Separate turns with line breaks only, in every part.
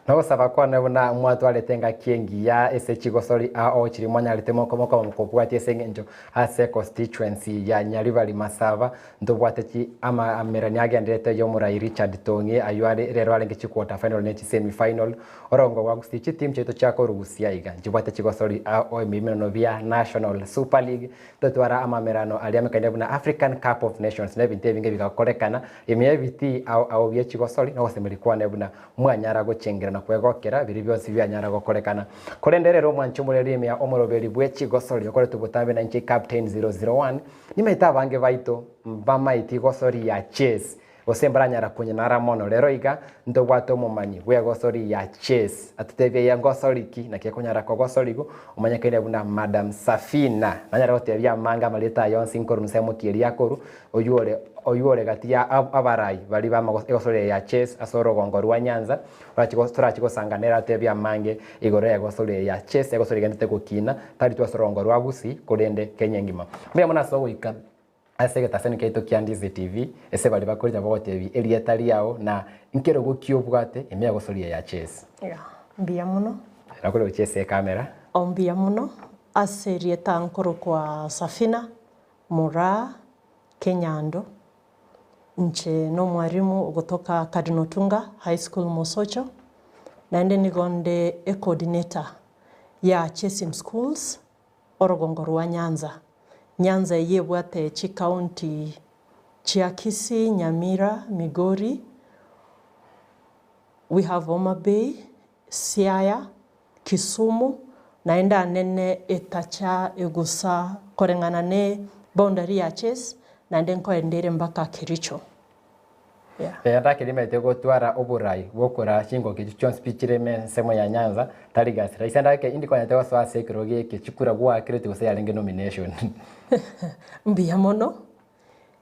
No saba kwa na mwatu aletenga kiengi ya ese Chigosori o chirimwanya aletemo komoko mukobwati esengenjo ase constituency ya Nyaribari Masava ndobwatechi ama amerani agendete yo murai Richard Tongi ayuare rero alenge quarter final nechi semi final orongo wa gustichi team cheto chako rugusia iga njibwate Chigosori o emimeno via National Super League totwara ama merano aliamekanya na African Cup of Nations nebinte binge bigakorekana emyebiti au bya Chigosori no semerikwa nebuna mwanyara gochengera na kwegokera biri byose byanyara gokorekana korenderero mwanchumureri ya omoroberi bwe Chigosori okore tubutambe na nchi captain 001 nimaita bange baito bamaiti Gosori ya chess osembranyara kunyara mono rero iga ndobwato mumanyi bwe Gosori ya chess atutebye ya Gosoriki na kekunyara ko Gosorigo umanyekene buna Madam Safina nanyara gotebya manga maleta yonse nkoru nsemo tieri yakoru oyuore gati ya abarai bali ba Gosori ya chess asoro gongo rwa Nyanza turachigosanganera tebya mange igoro ya Gosori ya chess ya Gosori gendete gukina tari twasorongo rwa Busi kurende Kenya ngima mbya muna so wika asege tasani kaito kia Ndizi TV ese bali bakorija bogotebi elietari yao na nkero gukio bwate emya Gosori ya chess
mbia muno
nakole chess e kamera
mbia muno aserieta nkoro kwa Safina Mura Kenyando nche no mwarimu kutoka Kadinotunga High School Mosocho na nigonde coordinator ya chess in schools Orogongo rwa Nyanza yebwate chi county Chiakisi, Nyamira, Migori. We have Homa Bay, Siaya, Kisumu, naenda nene etacha egusa korengana ne boundary ya chess na ndenko endere mbaka Kericho.
Enda kilimete gotwara oburai gokora chingo kichon speechire men semo ya Nyanza tarigasira isenda ke indi kwanya tewa swa sekroge ke chikura gwa kirete gose yarenge nomination.
Mbia mono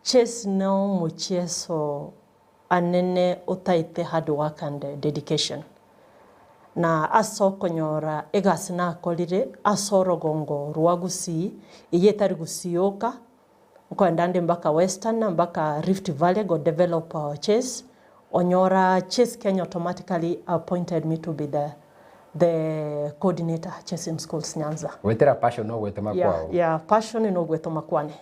chess no mucheso anene utaite hard work and dedication. Na aso konyora egasina kolire asoro gongo ruagusi iyetari gusioka kwa ndande mbaka Western mbaka Rift Valley go develop chess onyora chess Kenya automatically appointed me to be the coordinator chess in schools Nyanza.
Wetera passion no wetoma kwao.
Yeah, passion no wetoma kwane.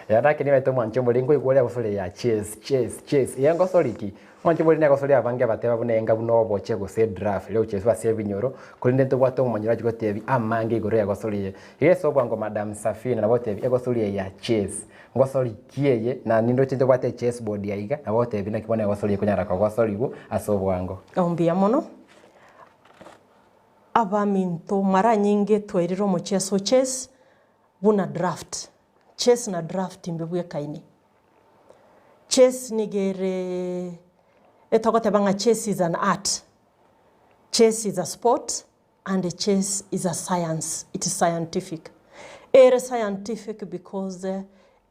Ya ndake ni wetoma nchombo ngo igole Gosori ya chess ya Gosoriki mwanchombo ni Gosori abange bateba bunenga buno boche gose draft leo chess base binyoro kulinde to bwato mumanyira gigotebi amange igore ya Gosori yeso bwango Madam Safina na botebi Gosori ya chess Gosori kieye na nindo chinto bwate chess board ya iga na botebi na kibona Gosori kunyara ka Gosori go asobwango
ombia mono abaminto mara nyingi tweriro mucheso chess buna draft chess na draft mbebwe kaini chess nigere etokote banga chess is an art, chess is a sport, and chess is a science. It is scientific. It is scientific because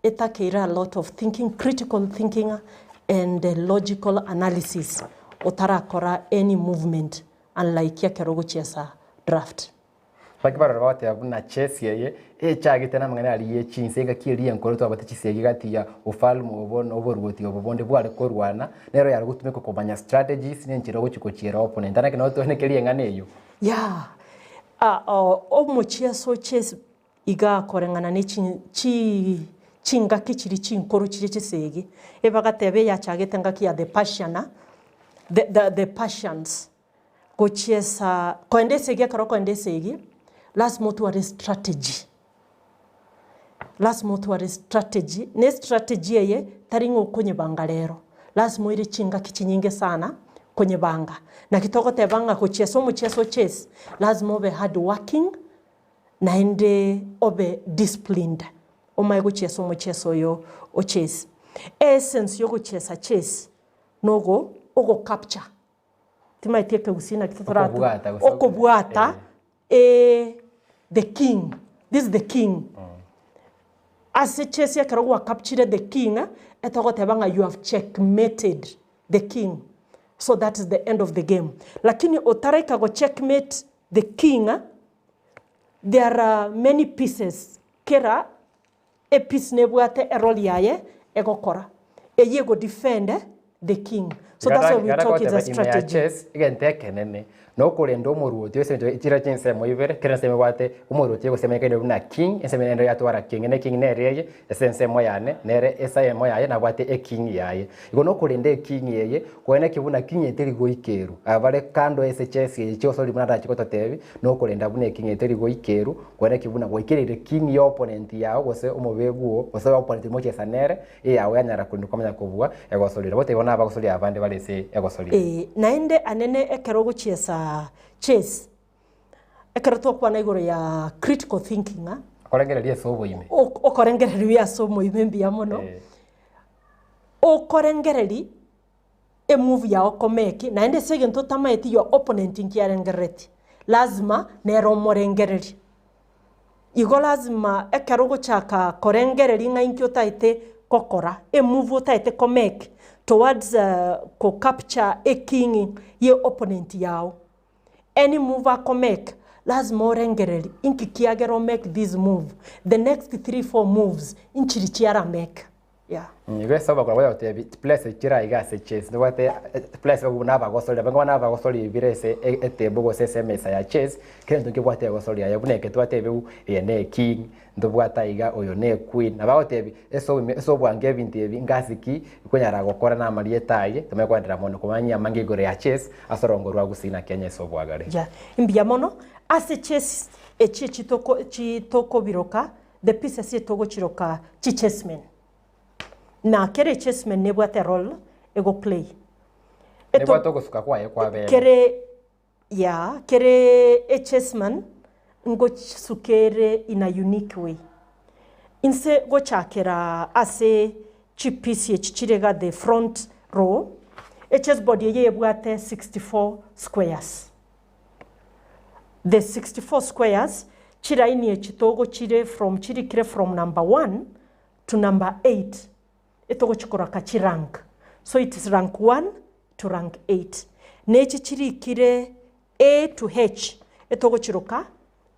it takes a lot of thinking, critical thinking and logical analysis otarakora any movement unlike ya kerogo chessa draft.
Bakibara bate abuna chess yeye chagite na mangana ali yechinsenga kiri enkoro to abate chisegi gati ya ufalmu obono oborwoti obonde bwale korwana nero yari gutumeko komanya strategies nenchiro gochikochira opponent anake no to nekeli enganeyo
omucheso chess iga korengana ne chinga kichiri chinkoro chiri chisegi ebagatebe ya chagite ngaki ya the passions gochesa koendesegi karoko endesegi last motuare strategy. Last motuare strategy. Ne strategy ye taringo kwenye banga lero. Last mo ile chinga kichinyinge sana kwenye banga. Na kitoko te banga kucheso mucheso chess. Lazima obe hard working na ende obe disciplined. Oma kucheso mucheso yo o chess. Essence yo kuchesa chess nogo ogo capture. Tima iteke usina kitotoratu. Okobwata. The king. This is the king. As a chess ya capture the king, you have checkmated the king. So that is the end of the game. Lakini otareka go checkmate the king, there are many pieces. Kera piece nebuate eroli yaye ego kora. Eye go defend the king. So that's why we talk it's a strategy.
Chess again take nene no kulendo muruti ese itira chinse moivere kera seme wate umuruti go seme kede na king ese mene ya twara king ne king ne reye ese nse moyane nere esa ye moyaye na wate e king yaye igo no kulende king yeye kwene kibuna king eteri go ikeru abale kando ese chess ye cyo soli mwana chikoto tevi no kulenda bune king eteri go ikeru kwene kibuna go ikirire king yo opponent yao gose umubeguo gose opponent mo chesa nere yawe anyara kundu komanya kubua ego solira bote bona abagosoli abande balese ego solira
naende anene ekero go chiesa chess ekero to kwa na igoro ya critical thinking
okorengereria sobo ime
okorengereria sobo ime mbia mono okorengeri e move ya okomeki naende sege ntotama eti your opponent inkiarengereti lazima nero morengereri igo lazima ekero go chaka korengereri nga inkyo taite kokora e move taite komeki towards ko capture a king ye opponent yao any move I can make lazima orengereri inkikiagero make this move the next 3-4 moves inchirichiara make
Niwe soba kwa wao te place kira igase chess no wate place go na bagosoli bango na bagosoli birese etebo go SMS ya chess kendo ke bwate bagosoli ya buneke twate be ene king ndo bwata iga oyo ne queen na baote eso bwange binti ebi ngasiki kunyara gokora na marie taye tume kwandira mono kumanya mangi gore ya chess asorongorwa gusina Kenya eso bwagare
imbia mono ase chess chitoko biroka the pieces etogo chiroka chi chessmen na kere chessmen ne bwate role ego play
eto to gosuka kwa be
kere chessman ngo sukere in a unique way inse go chakera ase chipisi chichirega the front row chessboard ye bwate 64 squares the 64 squares chiraini chitogo chire from number 1 to number 8 etogo chikora kachi rank so it is rank 1 to rank 8 nechi chirikire A to H etogo chiroka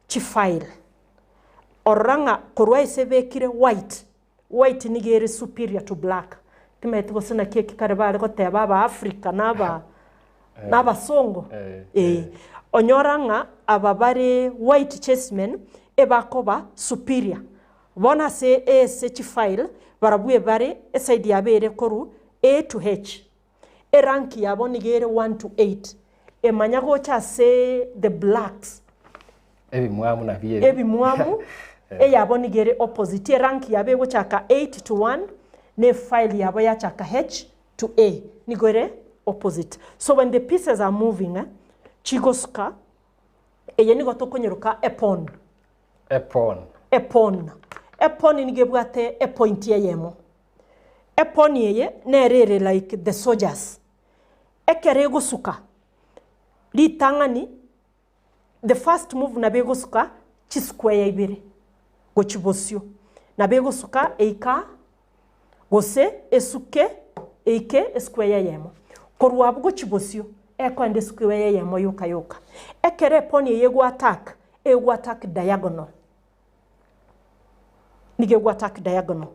chi file oranga korwa isebekire white nigere superior to black timete go sina keke karibale ko teba ba Africa naba songo onyoranga ababare white chessmen ebakoba superior bona se ese chi file barabuye bare side yabere koru A to H rank yabo nigere 1 to 8 emanyago cha se the blacks
ebi muamu
yabo nigere opposite rank yabe go chaka 8 to 1 ne file yabo ya chaka H to A nigere opposite so when the pieces are moving chigosuka yeni goto konyeruka epon nigebwate a point yemo epon yeye nerere like the soldiers ekere gosuka litangani the first move na bego suka chi square ibere go chibosio na bego suka eika gose esuke eike square yemo korwa bgo chibosio ekwande square yemo yoka ekere poni yego attack diagonal nigego attack diagonal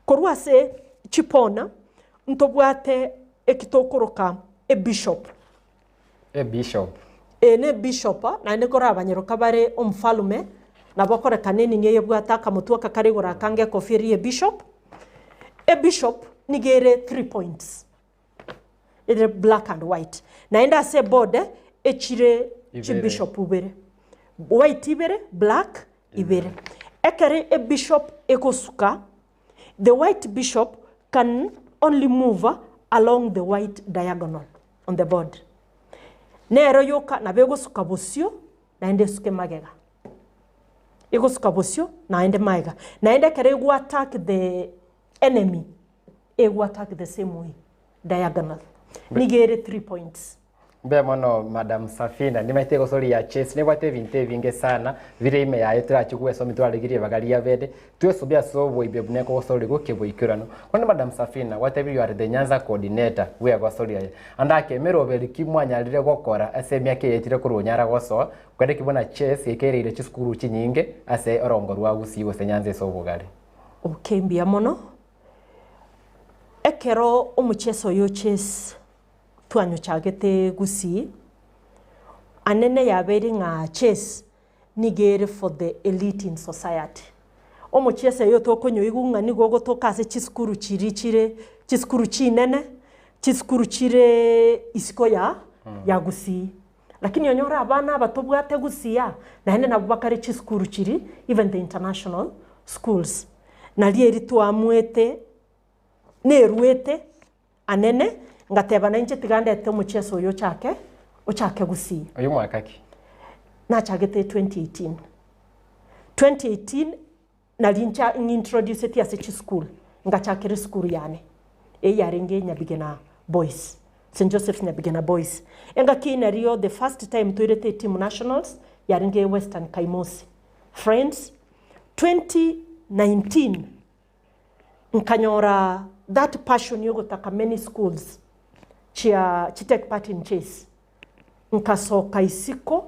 korwa se chipona ntobwate ekitokoroka bishop ne bishop na ne kora abanyeroka bare omfalume na bakora kaneni ngeye bwataka mutu akakarigora kange kofiri bishop nigere 3 points either black and white na enda se board echire chi bishop ubere white ibere black ibere ekere bishop ekosuka the white bishop can only move along the white diagonal on the board nero yoka na bego suka bosio na ende suke magega ego suka bosio na ende maiga na ende kere go attack the enemy ego attack the same way diagonal nigere 3 points
Mbe mono Madam Safina nimaite gosori ya chess ne bwate vinte vinge sana vire ime ya yetra chikuwe so mitwaligirie bagaria vede tuwe sobia sobo ibe buneko gosori go kebo ikirano kone Madam Safina whatever you are the Nyanza coordinator we gosori ya andake mero beli kimwanya rire gokora ase myake yetire kurunyara goso kwende kibona chess yekereire chiskuru chinyinge ase orongo rwa gusigo se Nyanza sobo gari
mbia mono ekero omucheso yo chess twanyochagete Gusii anene yabere nga chess nigere for the elite in society omuchese yo tokonyo igunga nigo gotokase chiskuru chirichire chiskuru chinene chiskuru chire isiko ya Gusii lakini yonyora abana batobwate Gusii na hene nabubakare chiskuru chiri even the international schools na lieri twamwete neruete anene ngateba na inje tigandete omuchese oyo chake Gusii
oyo mwaka ki
na chagete 2018 nalincha introduce ti ase school ngachakire school yane yarenge Nyabigena boys St Joseph's Nyabigena boys enga kina rio the first time toirete team nationals yarenge Western Kaimosi friends 2019 nkanyora that passion yogo taka many schools take part in chess nkasoka isiko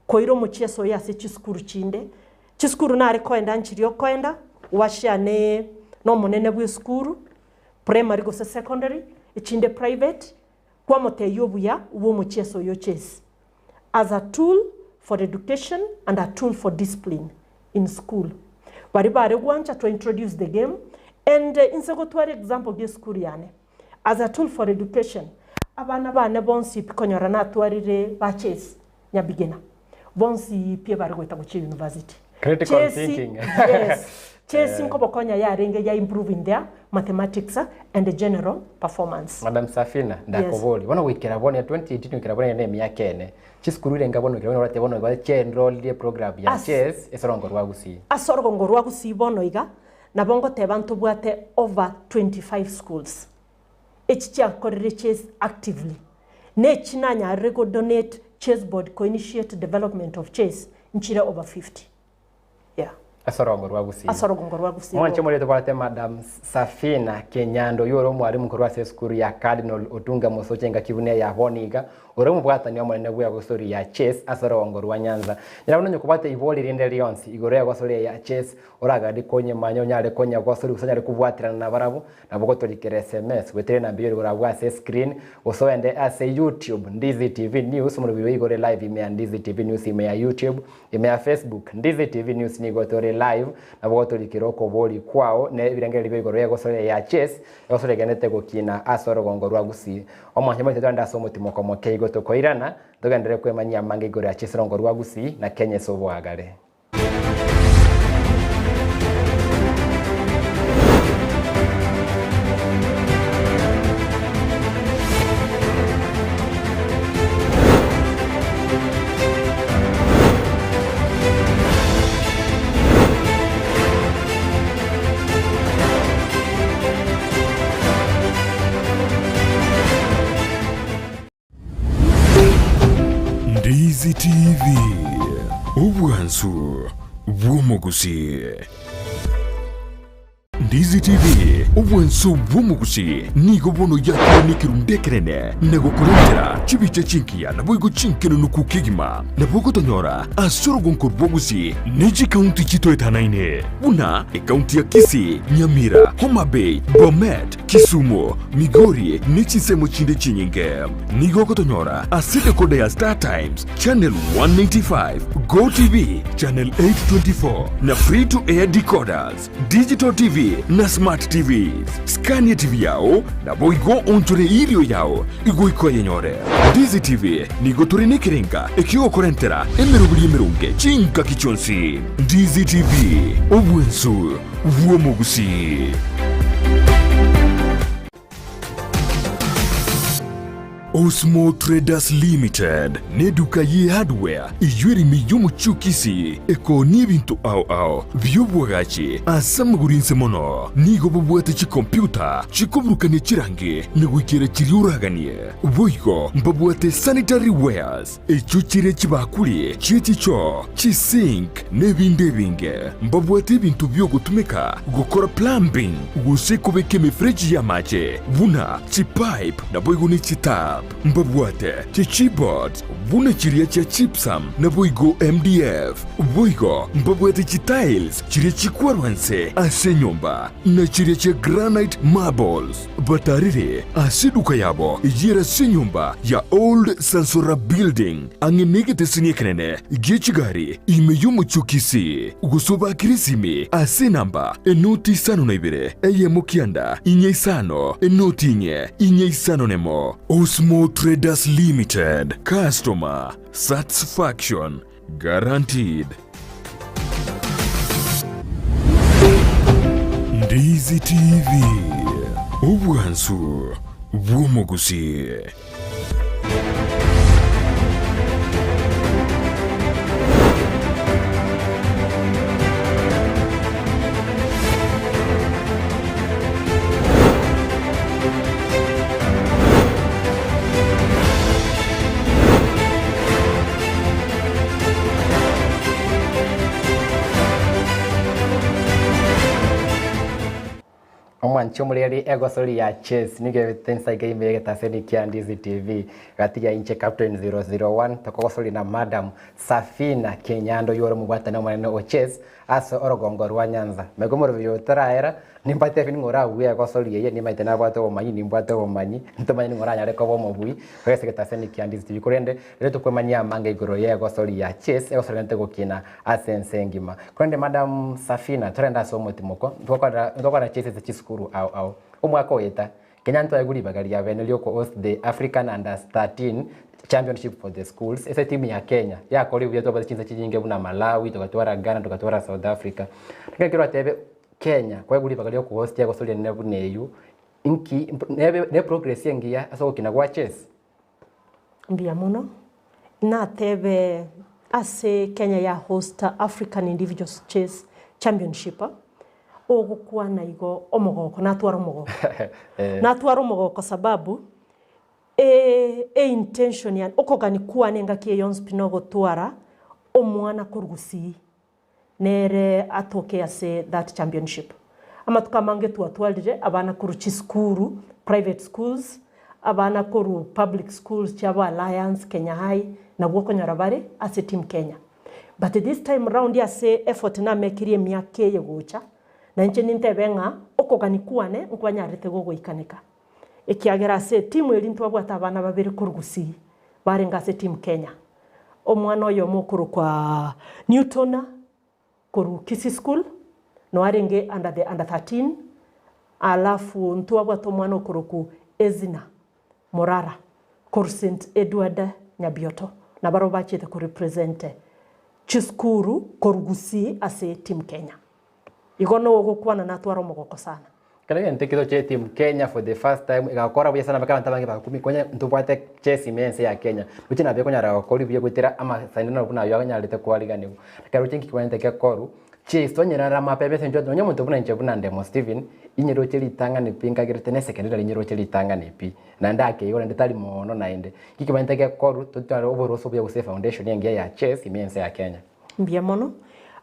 koiro mucheso yase chiskuru chinde chiskuru nare koenda nchirio koenda washane no munene bwe skuru primary go secondary ichinde private kwa mote yobuya uwo mucheso yo chess as a tool for education and a tool for discipline in school bari bare gwancha to introduce the game and insego tware example ge skuru yane as a tool for education abana bane bonsi pikonyora na twarire ba chess Nyabigena bonsi pia bari gweta guchi university
critical thinking
yes chess inko konya ya renge ya improving their mathematics and the general performance
Madam Safina ndakoboli wana wikira bone 2018 wikira bone ne myaka ene chiskuru renga bono kira bone bono ba general the program ya chess esorongo rwa Gusii
asorongo rwa Gusii bono iga na bongo tebantu bwate over 25 schools echicha korere chess actively ne chinanya rego donate chessboard ko initiate development of chess nchire over 50
asorongo rwa Gusii
mwanche
mwete bwate Madam Safina Kenyando yoro mwalimu korwa se skuru ya Cardinal Otunga Mosoche kibune ya Boniga oromu bwata ni omone bwa gusori ya chess asorongo rwa Nyanza nyabona nyukubate iboli rinde Lyons igoro ya gusori ya chess oraga dikonye manyo nyale konya gusori usanya kubwatira na barabu nabugo tolikere SMS wetere na biyo rwa se screen usoende ase YouTube Ndizi TV News mu biyo igore live ime Ndizi TV News ime ya YouTube ime ya Facebook Ndizi TV News ni gotore live nabugo tolikiroko boli kwao ne birangere biyo igoro ya gusori ya chess gusori genete gukina asorongo rwa Gusii omwanya mwete twanda somutimo komo keigo tokoirana dogendere kwemanya mange igoro ya chess rongo rwa Gusii na Kenya sobwagare
Ndizi TV Obwansu Bw'Omugusi Ndizi TV Obwansu Bw'Omugusi nigo bono yakire nikirundekerene nego kurentera chibiche chinkia na boigo chinkeno nukukigima na bogo tonyora asoro gonko Bw'Omugusi neji county chito etanaine buna county ya Kisii Nyamira Homa Bay Bomet Kisumu Migori nechisemo chinde chinyinge nigo kotonyora asite kode ya Star Times channel 195 Go TV channel 824 na free to air decoders digital TV na smart TVs Scania TV yao na boigo ontore ilio yao igo iko yenyore Ndizi TV nigo turi nikirenga ekio korentera emerunge chinka kichonsi Ndizi TV Obwansu Bw'Omugusi Osmo Traders Limited neduka ye hardware ijweri miyomu chukisi eko nibintu au byobwagachi asamugurinse mono nigo bubwate chi computer chikobrukane chirange negwikere chiriuraganie boygo mbabwate sanitary wares echuchire chibakuli chichicho chisink nebindebinge mbabwate bintu byo gutumika gukora plumbing gusekobeke mifreji ya mache buna chi pipe na boygo ni chita mbabwate chi keyboards buna chiria cha chipsam na boigo MDF boigo mbabwete chi tiles chiria chikwarwanse ase nyumba na chiria cha granite marbles batarire ase duka yabo yera se nyumba ya old sansora building angenegete siniekenene gechigari imeyumu chukisi ugusoba kirisimi ase namba enoti sano na ibere eye mukianda inye isano enoti inye isano nemo Osmo Traders Limited. Customer satisfaction guaranteed. Ndizi TV. Ubwansu bw'omuguzi.
Omwanchumuleli egosoli ya chess nige tensa game ya taseni kia Ndizi TV katika inche Captain 001 tokogosoli na Madam Safina Kenyando yoro mugwata na mwana o chess aso orogongo rwa Nyanza megomoro byo taraera nimpate fini ngora uya gosoli ye ni maitena bwato omanyi nimbwato omanyi ntomanyi ngora nyare ko bomo bui kwese ketaseni kia Ndizi TV kurende leto kwemanya manga igoro ye gosoli ya chess egosoli ntego kina asensengima kurende Madam Safina turenda so motimoko ndokora chess za chiskuru au umwaka weta Kenya ntwa guri bagari ya venelio ko host the African Under 13 Championship for the schools. Esa timu ya Kenya ya koli bya to bazinza kijinge buna Malawi tukatwara Ghana tukatwara South Africa tukakirwa tebe Kenya kwa guri bagari ko host ya ko soli ne buneyu inki ne progress yengia aso kina kwa chess
mbia muno na tebe ase Kenya ya host African Individual Chess Championship ogukuwa na igo omogoko natwara omogoko natwara omogoko sababu intention ya okogani kuwa nenga kie yons pinogo twara omwana kurugusi nere atoke ase that championship ama tukamange twatwalire abana kuruchi skuru private schools abana kuru public schools chaba alliance Kenya High na bwoko nyarabare ase team Kenya but this time round ya se effort na mekirie miake yegocha na nche nintebenga okogani kuane nkwanyarete gogo ikanika ekiagera se timu elintu abwata abana babiri kurugusi barenga se team Kenya omwana oyo mukuru kwa Newton kuru Kisi School no arenge under 13 alafu ntu abwata omwana okuru ku Ezina Morara kuru St Edward Nyabioto na baro bachete ku represent Chiskuru kurugusi ase team Kenya igono ogukwana natwara omogoko sana
kana ntekido che team Kenya for the first time igakora buya sana bakaba ntabange bakumi kwenye ntubwate chess imense ya Kenya buti na beko nyara okori biye gutira ama sainana kuna yo nyarite kwaliganiwo karo chinki kwente ke koru chess tonyera mapebe senjo nonye muntu buna nche buna Ndemo Steven inyiro cheli tanga ni pinga girete ne secondary inyiro cheli tanga ni pi na ndake igora ndetali mono naende kikibante ke koru tutwara oboroso buya guse foundation yengia ya chess imense ya Kenya
mbia mono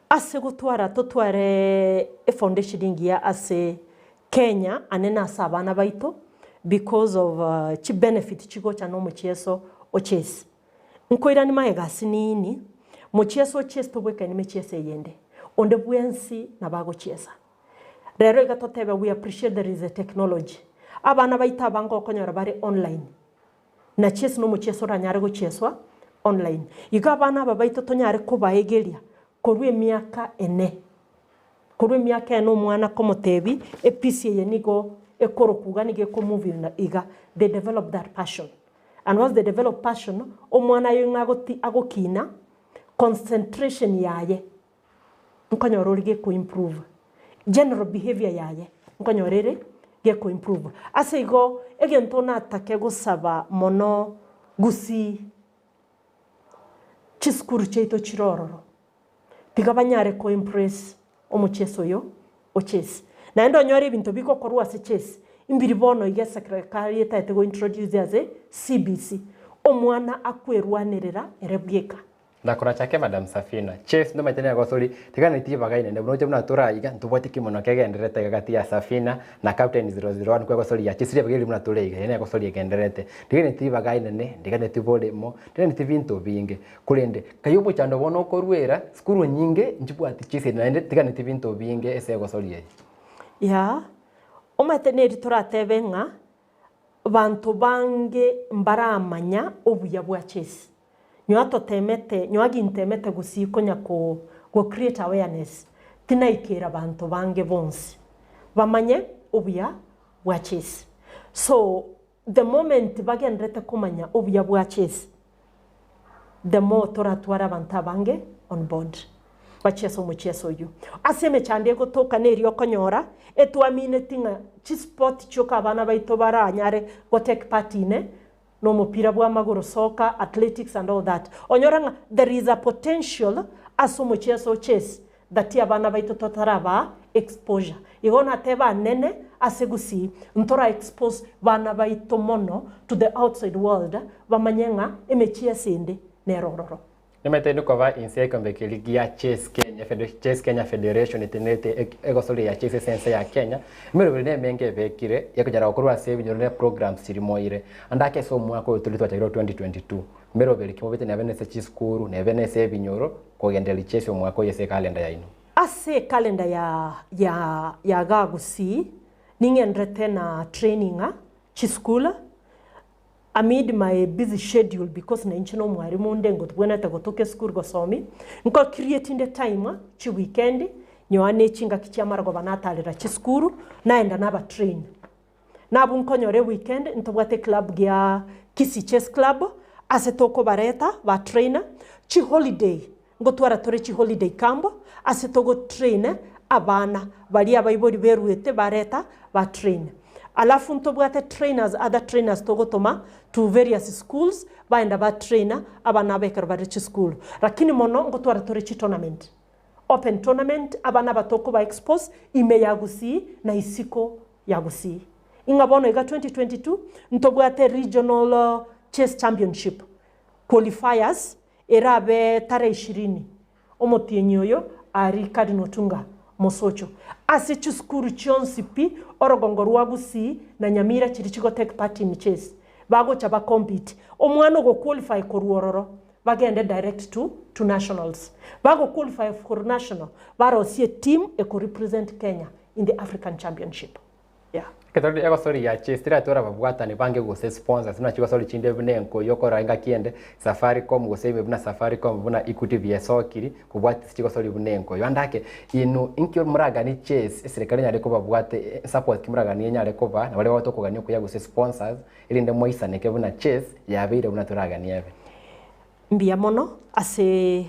ase gutwara tutware foundation ingia ase Kenya anena sabana baito because of chi benefit chigo cha no mucheso o chess nkoira ni maega sinini mucheso chess to bweka ni mechese yende onde bwensi na bago chesa rero igatotebe we appreciate there is a technology abana baita bango konyora bari online na chess no mucheso ranyare go cheswa online igabana babaito tonyare ko baegeria korwe miaka ene korwe miaka eno mwana komotebi episi ye nigo ekorokuga nige ko movie na iga they develop that passion and once they develop passion omwana yo agokina concentration yaye nkonyoro lige ko improve general behavior yaye nkonyorere ge ko improve ase igo egento na atake gusaba mono gusi chiskuru cheito chirororo tigabanyare ko impress omucheso yo o chess na ndo nyori bintu biko korwa se chess imbiri bono ige secretary yetete go introduce as a CBC omwana akwerwanerera erebweka
ndakora chake Madam Safina chess ndo maitene gosori tigana itibaga ine ndabwo je munatura iga ntuboti kimono kegenderete gagati ya Safina na Captain 001 kwa gosori ya chess rebagiri munatura iga ine gosori egenderete tigana itibaga ine ne ndigane tibole mo tigana tivinto binge kulende kayubo chando bono korwera skuru nyinge njibwati chess na ende tigana tivinto binge ese gosori ye
ya omatene ritoratebenga bantu bange mbaramanya obuya bwa chess nyoato temete nyoagi intemete gusikonya ko create awareness tinaikira bantu bange bonse bamanye obuya bwa chess. So the moment bagendrete kumanya obuya bwa chess the more toratwara bantu bange on board bacheso mucheso yu aseme chande gotoka neri okonyora etwamine tinga chi sport choka bana baito baranyare go take part in no mupira bwa maguru soccer athletics and all that onyoranga there is a potential asumu cheso chess that abana baito totaraba exposure igona teba nene asegusi ntora expose bana baito mono to the outside world bamanyenga emechia sende nerororo
Nemetendo kwa inseko mbekeli ya Chess Kenya Federation itenete egosoli ya Chess sense ya Kenya mero ne menge bekire yakujara okurwa save nyone programs sirimoire andake so mwaka utulitwa cha 2022 mero beli kimobete na benese chiskuru na benese binyoro kogendeli Chess mwaka yese kalenda ya ino
ase kalenda ya gagusi ningendrete na training chiskula amid my busy schedule because na inchino mwarimu ndengo tubwena tagotoke school gosomi nko creating the time chi weekend nyoane chinga kichiamara go banatalira chi school naenda naba train nabu nkonyore weekend ntobwate club gya Kisi Chess Club asetoko bareta ba trainer chi holiday ngo twara tore chi holiday camp asetogo train abana bali abayibori beruete bareta ba train. Alafu ntobwate trainers other trainers togotoma to various schools baenda ba trainer abana bekar barichi school lakini mono ngotwara torechi tournament open tournament abana batoko ba expose ime yagusi na isiko yagusi ingabono iga 2022 ntobwate regional chess championship qualifiers erabe tare 20 omotienyoyo ari kadinotunga mosocho ase chiskuru chionsipi orogongorwa gusi na nyamira chirichigo take part in chess bago chaba compete omwana go qualify koruororo bagende direct to nationals bago qualify for national baro sie team e ko represent Kenya in the African Championship. Yeah
Ketoli egosori ya Chess tira tora babwata ni bange go sponsors na Chigosori chinde bunenko yokora inga kiende Safaricom go save buna Safaricom buna Equity VSokiri kubwata Chigosori bunenko yandake inu inkyo muraga ni Chess serikali nyale ko babwate support kimuraga ni nyale ko ba na wale watu ko ganyo kuya go sponsors ili ndemo isaneke buna Chess yabire buna turaga ni ebe
mbia mono ase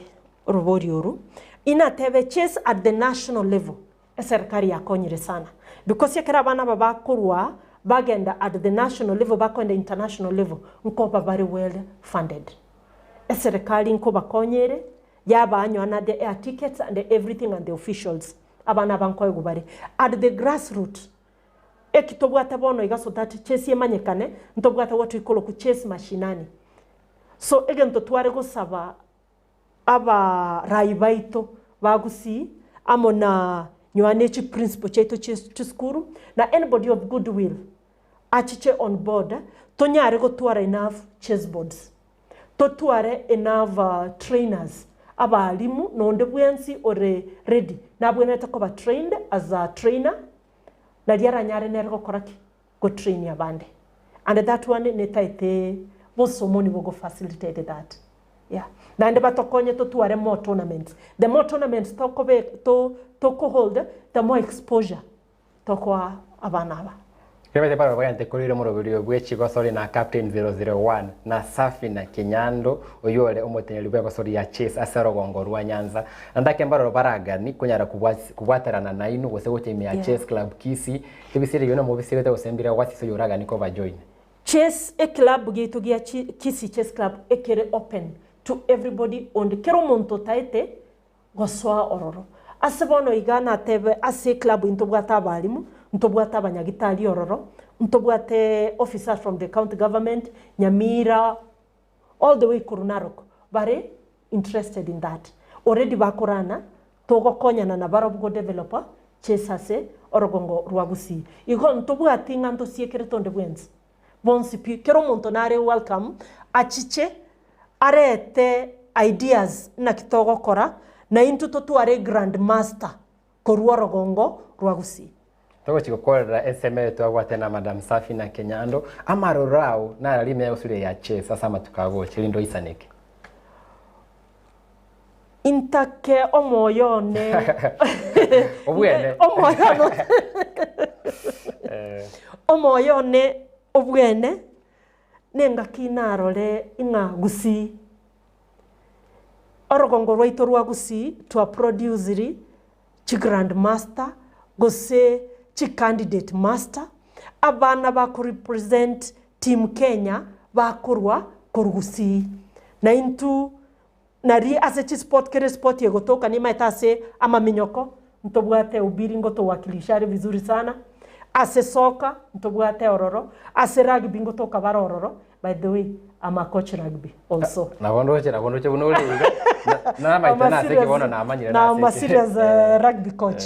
roborioru ina tebe Chess at the national level serikali yakonyire sana because yakera bana baba kurwa bagenda at the national level bako and the international level nko very well funded serikali nko bakonyere yaba anywana the air tickets and everything and the officials abana banko egubare at the grassroots ekitobwata bono igaso that chess yemanyekane ntobwata watu ikolo ku chess mashinani so egento tware go saba aba raibaito bagusi amona nyoanechi principle cheto chiskuru na anybody of goodwill achiche on board tonyare go twara enough chessboards to tware enough trainers abalimu nonde bwensi ore ready na bweneta ko ba trained as a trainer na diara nyare nergo koraki go train ya bande and that one ne taite bosomoni bogo facilitate that. Yeah. Nande batokonye to tuare more tournaments. The more tournaments to hold, the more exposure to kwa abanaba.
Kemete para bayante kolire moro video bwe Chigosori na Captain 001 na Safina Kinyando oyole omotenye bwe Chigosori ya Chess asero gongorwa Nyanza ndake mbaro baraga ni kunyara kubwaterana na inu gose gote ya Chess Club Kisi ebisire yona mo bisire osembira wasiso yoraga niko ba join.
Chess a club gitu gia Kisi Chess Club ekere open to everybody on the kero monto taite goswa ororo asebono igana tebe ase club intobwata balimu ntobwata abanyagitali ororo ntobwate officers from the county government Nyamira all the way Kurunarok bare interested in that. Already bakorana, togo konyana na barabugo developer, chesase, orogongo ruagusi. Igo ntobu atinga nto siekere tonde bwens. Bonsipi, kero montonare welcome, achiche, arete ideas na kitogo kora, na intu totu are grandmaster, koru orogongo ruagusi.
Togo chikokorera SMA twagwate na Madam Safi na Kenyando amaro rao na lime ya usule ya chess sasa matukago chilindo isaneke
intake omoyone
obwene
omoyone obwene nenga kinarole inga gusi orogongo rwaito rwa gusi to producer chi grandmaster gose chi candidate master abana ba ku represent team Kenya bakurwa korugusi na into nari ase chi sport kere sport yegotoka ni maitase ama minyoko ntobwate ubiringo to wakilishari vizuri sana ase soka ntobwate ororo ase rugby ngotoka barororo by the way I'm a coach rugby also
nagondoche bunole na maitana ase kibono na amanyira
na I'm a serious rugby coach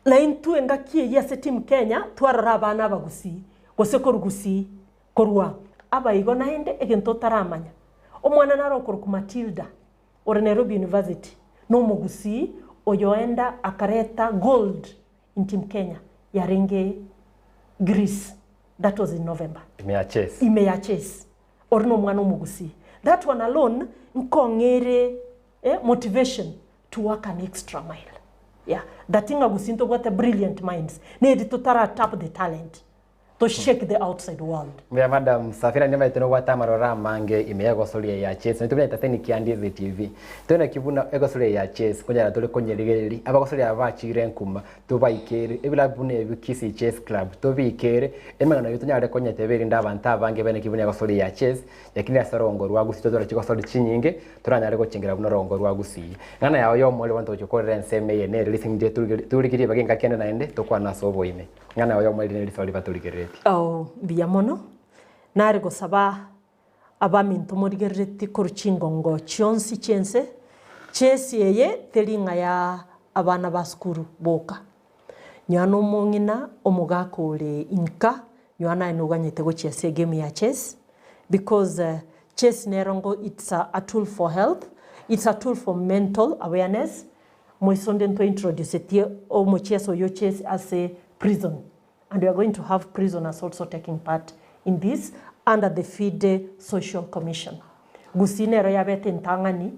na intu engakie yase team Kenya twarara abana bagusi gose korugusi korwa abayigo naende egento taramanya omwana narokoro ku Matilda ore Nairobi University no mugusi oyoenda akareta gold in team Kenya yarenge Greece. That was in November. Imeya chase or no mwana mugusi. That one alone nkongere motivation to work an extra mile. Yeah, that thing agusinto got a brilliant minds. Need to tap the talent to shake the outside world.
Mya Madam Safina nyama itono wata marora mange imeya gosolia ya chess. Nitubina tateni Ndizi TV. Tuna kibuna egosolia ya chess kunya na tole konyeligeli. Aba gosolia abachire nkuma tuba ikere ebila bune ebikisi chess club tobi ikere emana yutunya ale konye teberi ndabanta bange bene kibuna gosolia ya chess yakini asarongo rwagusi totora chikosoli chinyinge turanya ale gochingira buno rongo rwagusi. Ngana yawo yo mole wanto chokorera nseme yene listening je tuligiri bagenga kene naende tokwa nasobo ime. Ngana yawo yo mole ne lisoli batuligere.
Oh, biyamono nari gosaba abaminto murigereti koruchingongo chionsi chense chesiyeye telinga ya abana baskuru boka nyano mongina omugakole inka nyana inuganyete go chese game ya chess because chess nerongo it's a tool for health, it's a tool for mental awareness. Moisonde to introduce it o mocheso yo chess as a prison. And we are going to have prisoners also taking part in this under the FIDE Social Commission. Gusine rayabete ntangani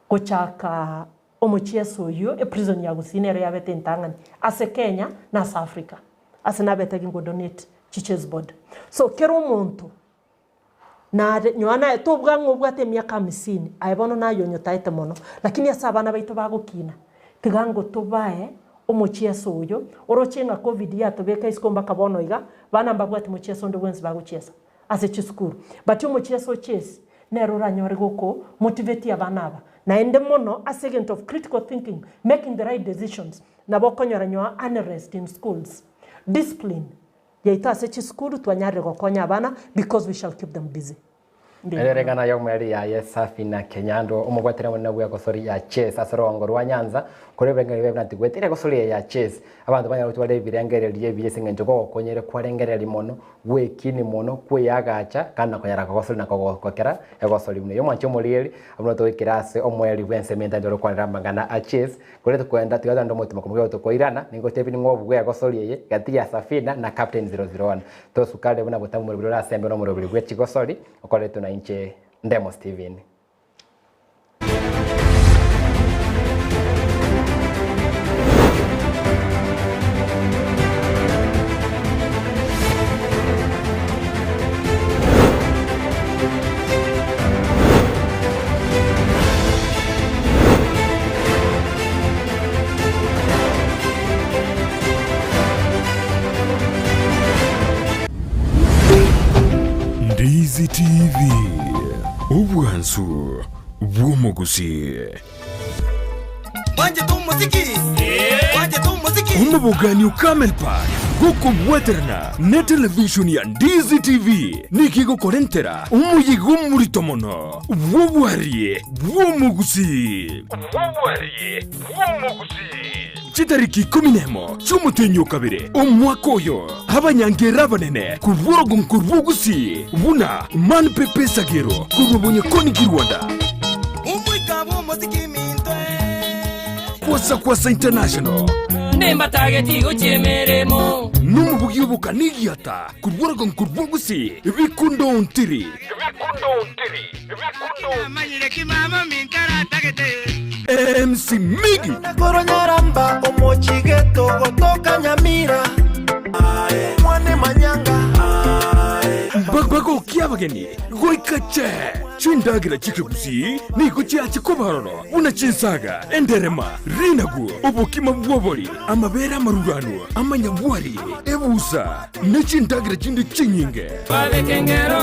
kochaka omochieso yo e prison ya gusine rayabete ntangani ase Kenya na South Africa. Ase nabete gingo donate chess board. So kero monto na nywana to bwango bwate myaka 50 aibono na yonyo taite mono lakini asabana baito bagukina tigango tobae omochieso uyo orochenga covid ya tobeka iskomba kabono iga bana mbagwati mochieso ndo wenzi baguchiesa ase chiskuru but omochieso chess nerora nyore goko motivate abanaba na ende mono a second of critical thinking, making the right decisions na bokonyora nyoa unrest in schools, discipline yaita ase chiskuru twanyare gokonya abana because we shall keep them busy.
Erengana yo mweri ya Safi na Kenyando umugwatira mwana bwa gosori ya chess asorongo rwa Nyanza kurebengere bebna tigwetira gosori ya chess abantu banya rutwale birengere liye biyesinga njogo konyere kwarengere limono wekini mono kweyagacha kana konyara gosori na kokera egosori mune yo mwancho murieri abuno to kirase omweri bwense menta ndoro kwanira mangana a chess kore tukwenda tigaza ndo mutima kumwe to koirana ningo tebi ngo bwa gosori ye gati ya Safina na captain 001 to sukale buna butamu muri biro asembe no muri biro Chigosori okole tuna inche Ndemo Steven.
Ndizi TV, ubwansu bw'omugusi. Umabogani ukamel park Goko waterna ne television ya Ndizi TV Nikigo korentera umuyigo muritomono Wawariye Wamugusi Chitariki 11 cy'umutenyo kabire umwaka uyo abanyangera banene kuborogo nkurbugusi buna man pepe sagero kurubonye koni kirwanda umwikabo muziki mintwe kwasa international
Nemba targeti uchemeremo
numubugi ubuka nigiyata kuborogo nkurbugusi bikundo ntiri
amanyire kimama mintara tagete
MC Migi
Koronyaramba omochigeto gotoka nyamira mwane manyanga
Bagbago kiabageni goikache chindagira chikigusi niko cyachi kobarono una chinsaga enderema rinagu obukima bwobori amabera marurano amanyabwari ebusa ne chindagira chindi chinyinge
babekengero